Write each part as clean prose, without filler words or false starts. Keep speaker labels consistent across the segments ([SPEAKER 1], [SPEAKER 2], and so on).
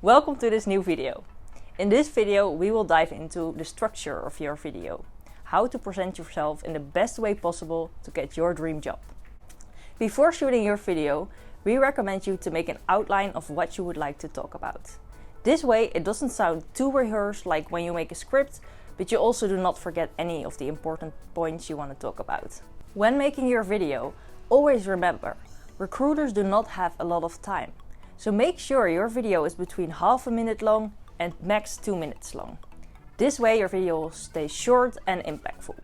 [SPEAKER 1] Welcome to this new video. In this video we will dive into the structure of your video. How to present yourself in the best way possible to get your dream job. Before shooting your video, we recommend you to make an outline of what you would like to talk about. This way it doesn't sound too rehearsed like when you make a script, but you also do not forget any of the important points you want to talk about. When making your video, always remember, recruiters do not have a lot of time. So make sure your video is between half a minute long and max 2 minutes long. This way your video will stay short and impactful.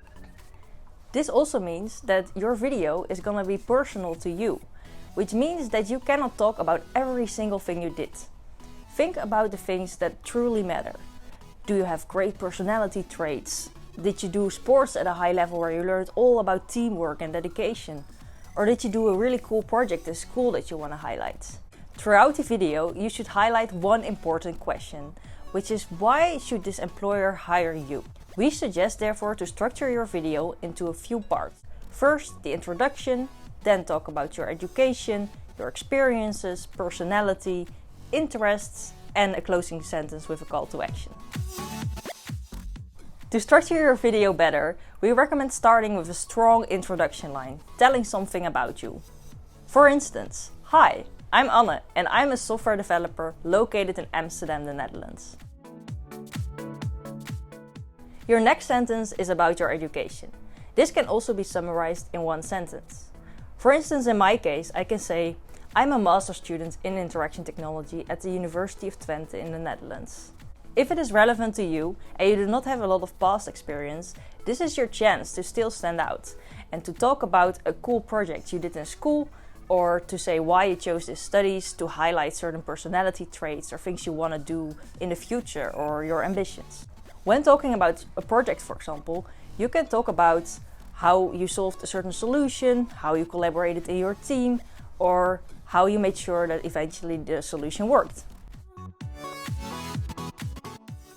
[SPEAKER 1] This also means that your video is gonna be personal to you, which means that you cannot talk about every single thing you did. Think about the things that truly matter. Do you have great personality traits? Did you do sports at a high level where you learned all about teamwork and dedication? Or did you do a really cool project at school that you want to highlight? Throughout the video, you should highlight one important question, which is why should this employer hire you? We suggest therefore to structure your video into a few parts. First, the introduction, then talk about your education, your experiences, personality, interests, and a closing sentence with a call to action. To structure your video better, we recommend starting with a strong introduction line, telling something about you. For instance, hi, I'm Anne and I'm a software developer located in Amsterdam, the Netherlands. Your next sentence is about your education. This can also be summarized in one sentence. For instance, in my case, I can say, I'm a master's student in interaction technology at the University of Twente in the Netherlands. If it is relevant to you and you do not have a lot of past experience, this is your chance to still stand out and to talk about a cool project you did in school, or to say why you chose these studies, to highlight certain personality traits or things you want to do in the future or your ambitions. When talking about a project, for example, you can talk about how you solved a certain solution, how you collaborated in your team, or how you made sure that eventually the solution worked.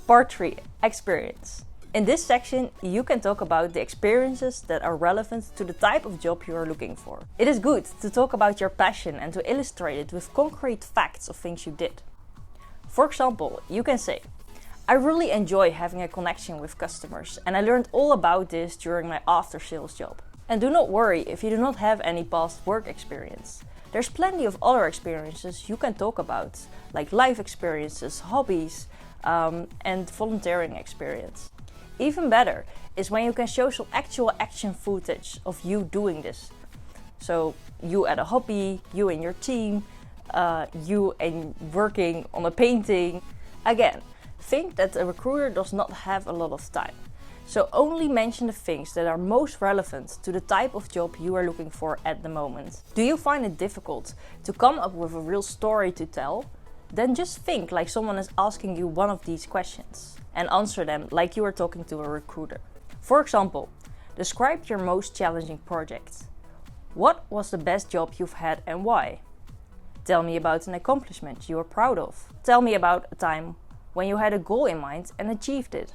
[SPEAKER 1] Part 3. Experience. In this section, you can talk about the experiences that are relevant to the type of job you are looking for. It is good to talk about your passion and to illustrate it with concrete facts of things you did. For example, you can say, I really enjoy having a connection with customers and I learned all about this during my after-sales job. And do not worry if you do not have any past work experience. There's plenty of other experiences you can talk about, like life experiences, hobbies, and volunteering experience. Even better is when you can show some actual action footage of you doing this. So you at a hobby, you and your team, you and working on a painting. Again, think that a recruiter does not have a lot of time. So only mention the things that are most relevant to the type of job you are looking for at the moment. Do you find it difficult to come up with a real story to tell? Then just think like someone is asking you one of these questions and answer them like you are talking to a recruiter. For example, describe your most challenging project. What was the best job you've had and why? Tell me about an accomplishment you are proud of. Tell me about a time when you had a goal in mind and achieved it.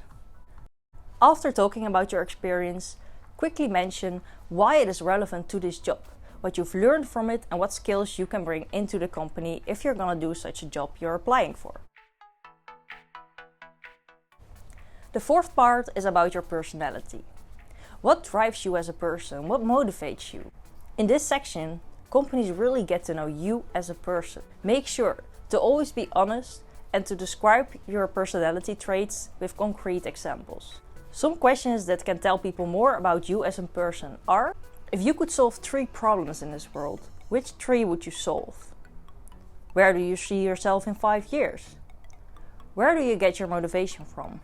[SPEAKER 1] After talking about your experience, quickly mention why it is relevant to this job, what you've learned from it and what skills you can bring into the company if you're gonna do such a job you're applying for. The fourth part is about your personality. What drives you as a person? What motivates you? In this section, companies really get to know you as a person. Make sure to always be honest and to describe your personality traits with concrete examples. Some questions that can tell people more about you as a person are: if you could solve 3 problems in this world, which 3 would you solve? Where do you see yourself in 5 years? Where do you get your motivation from?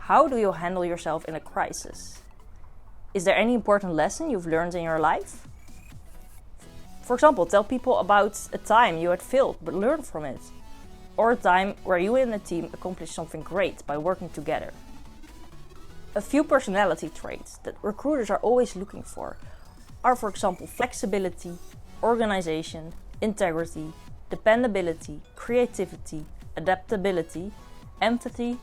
[SPEAKER 1] How do you handle yourself in a crisis? Is there any important lesson you've learned in your life? For example, tell people about a time you had failed but learned from it. Or a time where you and a team accomplished something great by working together. A few personality traits that recruiters are always looking for are, for example, flexibility, organization, integrity, dependability, creativity, adaptability, empathy,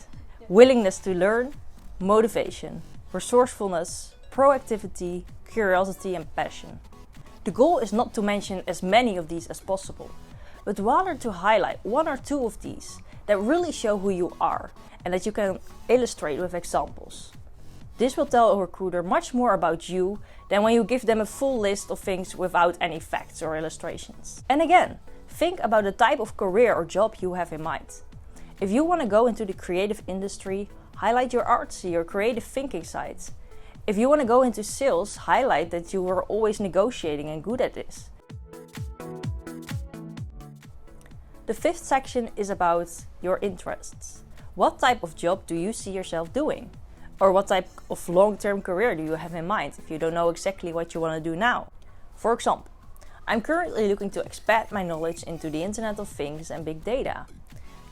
[SPEAKER 1] willingness to learn, motivation, resourcefulness, proactivity, curiosity and passion. The goal is not to mention as many of these as possible, but rather to highlight one or two of these that really show who you are and that you can illustrate with examples. This will tell a recruiter much more about you than when you give them a full list of things without any facts or illustrations. And again, think about the type of career or job you have in mind. If you want to go into the creative industry, highlight your artsy or creative thinking side. If you want to go into sales, highlight that you were always negotiating and good at this. The fifth section is about your interests. What type of job do you see yourself doing? Or what type of long-term career do you have in mind if you don't know exactly what you want to do now? For example, I'm currently looking to expand my knowledge into the Internet of Things and big data.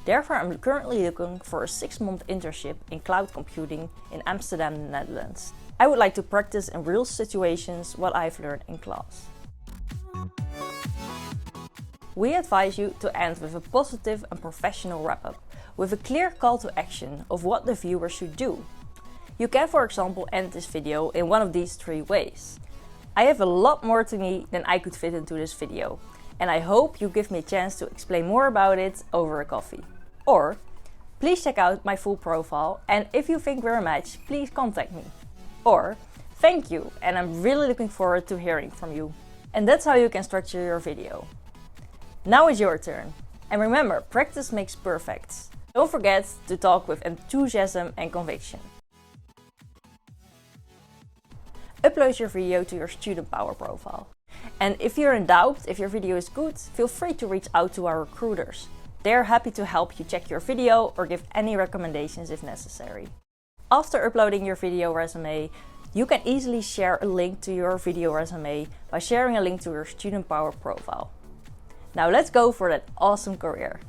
[SPEAKER 1] Therefore, I'm currently looking for a 6-month internship in cloud computing in Amsterdam, the Netherlands. I would like to practice in real situations what I've learned in class. We advise you to end with a positive and professional wrap-up, with a clear call to action of what the viewer should do. You can, for example, end this video in one of these 3 ways. I have a lot more to me than I could fit into this video, and I hope you give me a chance to explain more about it over a coffee. Or, please check out my full profile, and if you think we're a match, please contact me. Or, thank you, and I'm really looking forward to hearing from you. And that's how you can structure your video. Now it's your turn. And remember, practice makes perfect. Don't forget to talk with enthusiasm and conviction. Upload your video to your Student Power profile. And if you're in doubt if your video is good, feel free to reach out to our recruiters. They're happy to help you check your video or give any recommendations if necessary. After uploading your video resume, you can easily share a link to your video resume by sharing a link to your Student Power profile. Now let's go for that awesome career.